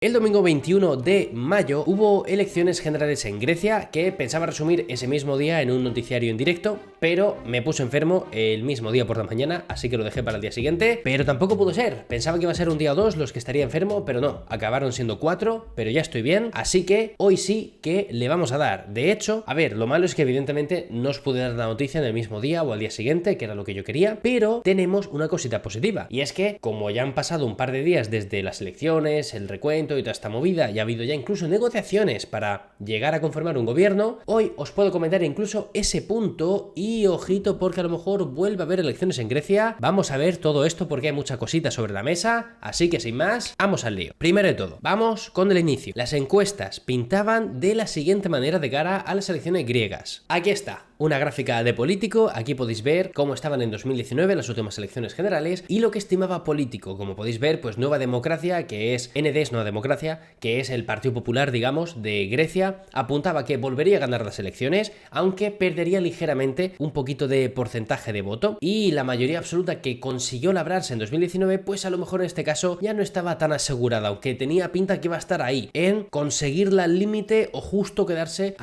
El domingo 21 de mayo hubo elecciones generales en Grecia que pensaba resumir ese mismo día en un noticiario en directo, pero me puse enfermo el mismo día por la mañana, así que lo dejé para el día siguiente, pero tampoco pudo ser. Pensaba que iba a ser un día o dos los que estaría enfermo, pero no, acabaron siendo 4, pero ya estoy bien, así que hoy sí que le vamos a dar. De hecho, a ver, lo malo es que evidentemente no os pude dar la noticia en el mismo día o al día siguiente, que era lo que yo quería, pero tenemos una cosita positiva, y es que como ya han pasado un par de días desde las elecciones, el recuento y toda esta movida, y ha habido ya incluso negociaciones para llegar a conformar un gobierno, hoy os puedo comentar incluso ese punto y ojito porque a lo mejor vuelve a haber elecciones en Grecia. Vamos a ver todo esto porque hay mucha cosita sobre la mesa, así que sin más, vamos al lío. Primero de todo, vamos con el inicio. Las encuestas pintaban de la siguiente manera de cara a las elecciones griegas. Aquí está. Una gráfica de Político, aquí podéis ver cómo estaban en 2019 las últimas elecciones generales y lo que estimaba Político. Como podéis ver, pues Nueva Democracia, que es ND, Nueva Democracia, que es el Partido Popular, digamos, de Grecia, apuntaba que volvería a ganar las elecciones, aunque perdería ligeramente un poquito de porcentaje de voto, y la mayoría absoluta que consiguió labrarse en 2019, pues a lo mejor en este caso ya no estaba tan asegurada, aunque tenía pinta que iba a estar ahí, en conseguirla al límite o justo quedarse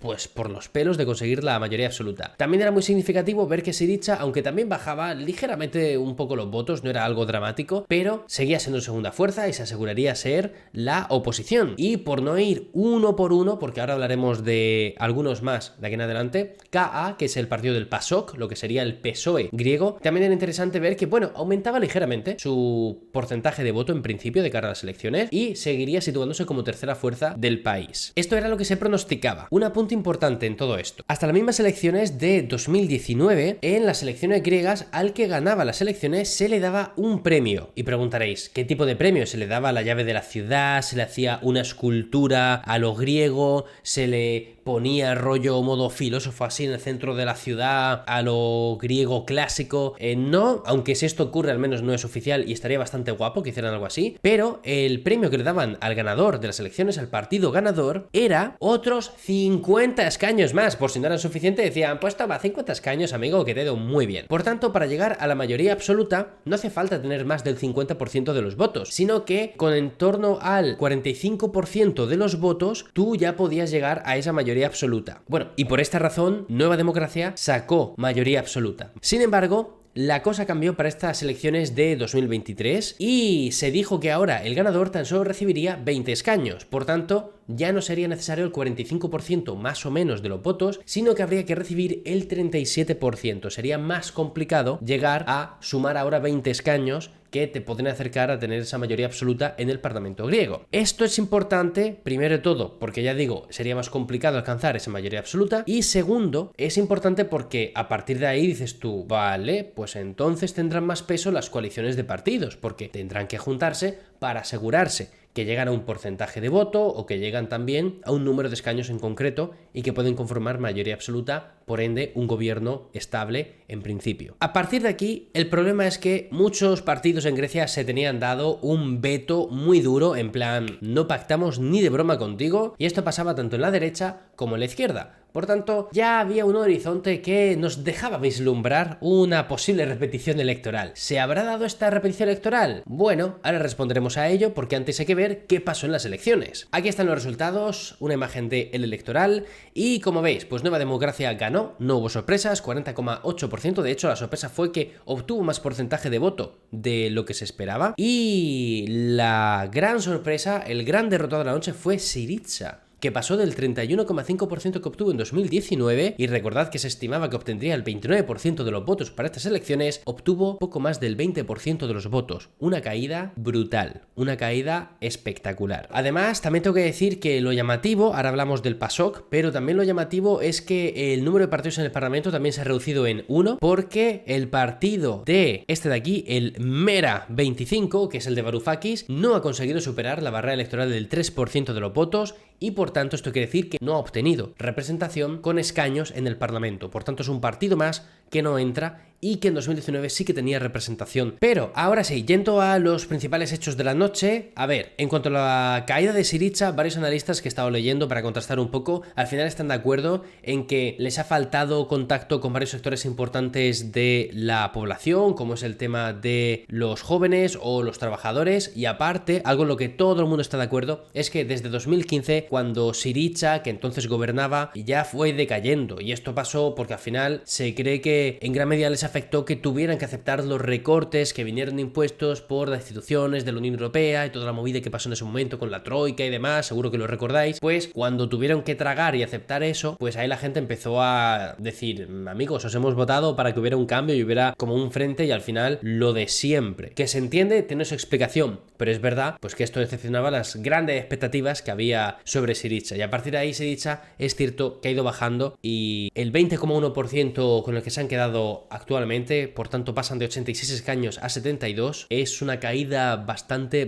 pues por los pelos de conseguir la mayoría absoluta. También era muy significativo ver que Syriza, aunque también bajaba ligeramente un poco los votos, no era algo dramático, pero seguía siendo segunda fuerza y se aseguraría ser la oposición. Y por no ir uno por uno, porque ahora hablaremos de algunos más de aquí en adelante, KA, que es el partido del PASOK, lo que sería el PSOE griego, también era interesante ver que, bueno, aumentaba ligeramente su porcentaje de voto en principio de cara a las elecciones y seguiría situándose como tercera fuerza del país. Esto era lo que se pronosticaba. Un punto importante en todo esto. Hasta las mismas elecciones de 2019, en las elecciones griegas, al que ganaba las elecciones se le daba un premio. Y preguntaréis, ¿qué tipo de premio? ¿Se le daba la llave de la ciudad? ¿Se le hacía una escultura a lo griego? ¿Se le ponía rollo modo filósofo así en el centro de la ciudad a lo griego clásico? No, aunque si esto ocurre al menos no es oficial y estaría bastante guapo que hicieran algo así, pero el premio que le daban al ganador de las elecciones, al partido ganador, era otros 50 escaños más. Por si no eran suficiente decían, pues toma 50 escaños amigo, que te doy muy bien. Por tanto, para llegar a la mayoría absoluta no hace falta tener más del 50% de los votos, sino que con en torno al 45% de los votos tú ya podías llegar a esa mayoría absoluta. Bueno, y por esta razón Nueva Democracia sacó mayoría absoluta. Sin embargo, la cosa cambió para estas elecciones de 2023 y se dijo que ahora el ganador tan solo recibiría 20 escaños. Por tanto, ya no sería necesario el 45% más o menos de los votos, sino que habría que recibir el 37%. Sería más complicado llegar a sumar ahora 20 escaños que te podrían acercar a tener esa mayoría absoluta en el Parlamento griego. Esto es importante, primero de todo, porque ya digo, sería más complicado alcanzar esa mayoría absoluta, y segundo, es importante porque a partir de ahí dices tú, vale, pues entonces tendrán más peso las coaliciones de partidos, porque tendrán que juntarse para asegurarse que llegan a un porcentaje de voto o que llegan también a un número de escaños en concreto y que pueden conformar mayoría absoluta, por ende un gobierno estable en principio. A partir de aquí, el problema es que muchos partidos en Grecia se tenían dado un veto muy duro, en plan, no pactamos ni de broma contigo, y esto pasaba tanto en la derecha como en la izquierda. Por tanto, ya había un horizonte que nos dejaba vislumbrar una posible repetición electoral. ¿Se habrá dado esta repetición electoral? Bueno, ahora responderemos a ello porque antes hay que ver qué pasó en las elecciones. Aquí están los resultados, una imagen del electoral y como veis, pues Nueva Democracia ganó, no hubo sorpresas, 40,8%, de hecho la sorpresa fue que obtuvo más porcentaje de voto de lo que se esperaba y la gran sorpresa, el gran derrotado de la noche fue Syriza, que pasó del 31,5% que obtuvo en 2019, y recordad que se estimaba que obtendría el 29% de los votos para estas elecciones, obtuvo poco más del 20% de los votos. Una caída brutal, una caída espectacular. Además, también tengo que decir que lo llamativo, ahora hablamos del PASOK, pero también lo llamativo es que el número de partidos en el Parlamento también se ha reducido en 1, porque el partido de este de aquí, el Mera 25, que es el de Varoufakis, no ha conseguido superar la barrera electoral del 3% de los votos y por tanto esto quiere decir que no ha obtenido representación con escaños en el Parlamento. Por tanto es un partido más que no entra y que en 2019 sí que tenía representación. Pero ahora sí, yendo a los principales hechos de la noche, a ver, en cuanto a la caída de Syriza, varios analistas que he estado leyendo para contrastar un poco, al final están de acuerdo en que les ha faltado contacto con varios sectores importantes de la población, como es el tema de los jóvenes o los trabajadores, y aparte, algo en lo que todo el mundo está de acuerdo, es que desde 2015, cuando Syriza, que entonces gobernaba, ya fue decayendo, y esto pasó porque al final se cree que en gran medida les afectó que tuvieran que aceptar los recortes que vinieron de impuestos por las instituciones de la Unión Europea y toda la movida que pasó en ese momento con la troika y demás, seguro que lo recordáis. Pues cuando tuvieron que tragar y aceptar eso, pues ahí la gente empezó a decir, amigos, os hemos votado para que hubiera un cambio y hubiera como un frente, y al final lo de siempre, que se entiende, tiene su explicación, pero es verdad pues que esto decepcionaba las grandes expectativas que había sobre Syriza, y a partir de ahí Syriza es cierto que ha ido bajando, y el 20,1% con el que se han quedado actualmente, por tanto pasan de 86 escaños a 72, es una caída bastante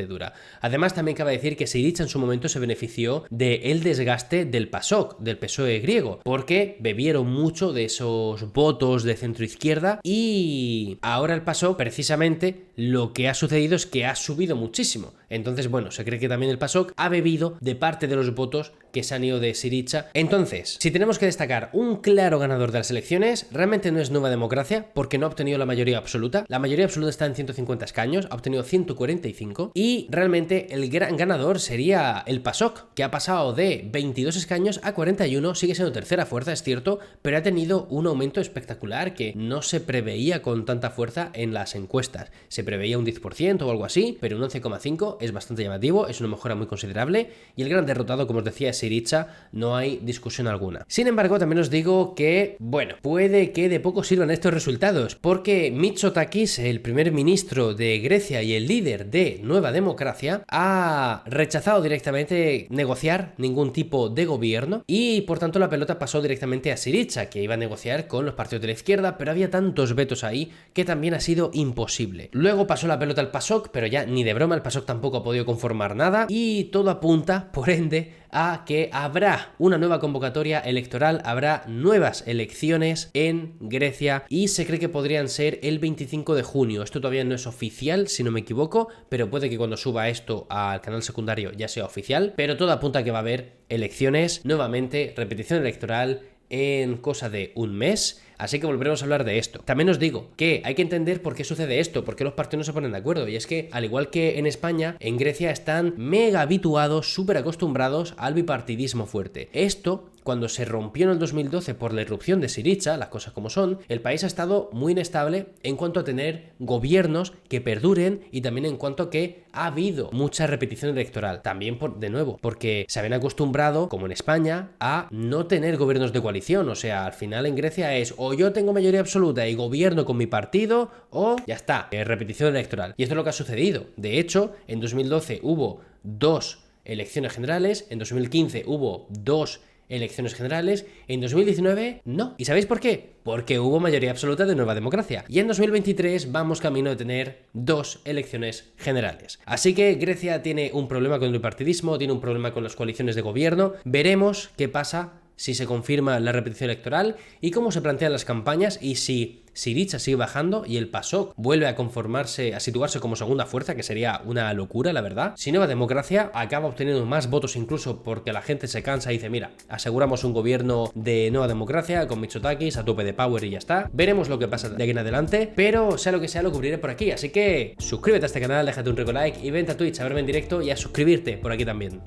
dura. Además también cabe decir que Syriza en su momento se benefició del desgaste del PASOK, del PSOE griego, porque bebieron mucho de esos votos de centroizquierda, y ahora el PASOK precisamente lo que ha sucedido es que ha subido muchísimo. Entonces, bueno, se cree que también el PASOK ha bebido de parte de los votos que se han ido de Syriza. Entonces, si tenemos que destacar un claro ganador de las elecciones, realmente no es Nueva Democracia, porque no ha obtenido la mayoría absoluta. La mayoría absoluta está en 150 escaños, ha obtenido 145, y realmente el gran ganador sería el PASOK, que ha pasado de 22 escaños a 41, sigue siendo tercera fuerza, es cierto, pero ha tenido un aumento espectacular que no se preveía con tanta fuerza en las encuestas. Se preveía un 10% o algo así, pero un 11,5 es bastante llamativo, es una mejora muy considerable, y el gran derrotado, como os decía, es Syriza, no hay discusión alguna. Sin embargo, también os digo que, bueno, puede que de poco sirvan estos resultados, porque Mitsotakis, el primer ministro de Grecia y el líder de Nueva Democracia, ha rechazado directamente negociar ningún tipo de gobierno, y por tanto la pelota pasó directamente a Syriza, que iba a negociar con los partidos de la izquierda, pero había tantos vetos ahí que también ha sido imposible. Luego pasó la pelota al PASOK, pero ya ni de broma, el PASOK tampoco ha podido conformar nada, y todo apunta, por ende, a que habrá una nueva convocatoria electoral, habrá nuevas elecciones en Grecia, y se cree que podrían ser el 25 de junio. Esto todavía no es oficial, si no me equivoco, pero puede que cuando suba esto al canal secundario ya sea oficial, pero todo apunta a que va a haber elecciones nuevamente, repetición electoral en cosa de un mes. Así que volveremos a hablar de esto. También os digo que hay que entender por qué sucede esto, por qué los partidos no se ponen de acuerdo. Y es que, al igual que en España, en Grecia están mega habituados, súper acostumbrados al bipartidismo fuerte. Esto, cuando se rompió en el 2012 por la irrupción de Syriza, las cosas como son, el país ha estado muy inestable en cuanto a tener gobiernos que perduren, y también en cuanto a que ha habido mucha repetición electoral. También, de nuevo, porque se habían acostumbrado, como en España, a no tener gobiernos de coalición. O sea, al final en Grecia es o yo tengo mayoría absoluta y gobierno con mi partido, o ya está, repetición electoral. Y esto es lo que ha sucedido. De hecho, en 2012 hubo 2 elecciones generales, en 2015 hubo 2 elecciones generales, en 2019 no. ¿Y sabéis por qué? Porque hubo mayoría absoluta de Nueva Democracia. Y en 2023 vamos camino de tener 2 elecciones generales. Así que Grecia tiene un problema con el bipartidismo, tiene un problema con las coaliciones de gobierno. Veremos qué pasa si se confirma la repetición electoral y cómo se plantean las campañas, y si Syriza sigue bajando y el PASOK vuelve a conformarse, a situarse como segunda fuerza, que sería una locura, la verdad. Si Nueva Democracia acaba obteniendo más votos, incluso porque la gente se cansa y dice, mira, aseguramos un gobierno de Nueva Democracia con Mitsotakis a tope de power y ya está. Veremos lo que pasa de aquí en adelante, pero sea lo que sea, lo cubriré por aquí. Así que suscríbete a este canal, déjate un rico like y vente a Twitch a verme en directo y a suscribirte por aquí también.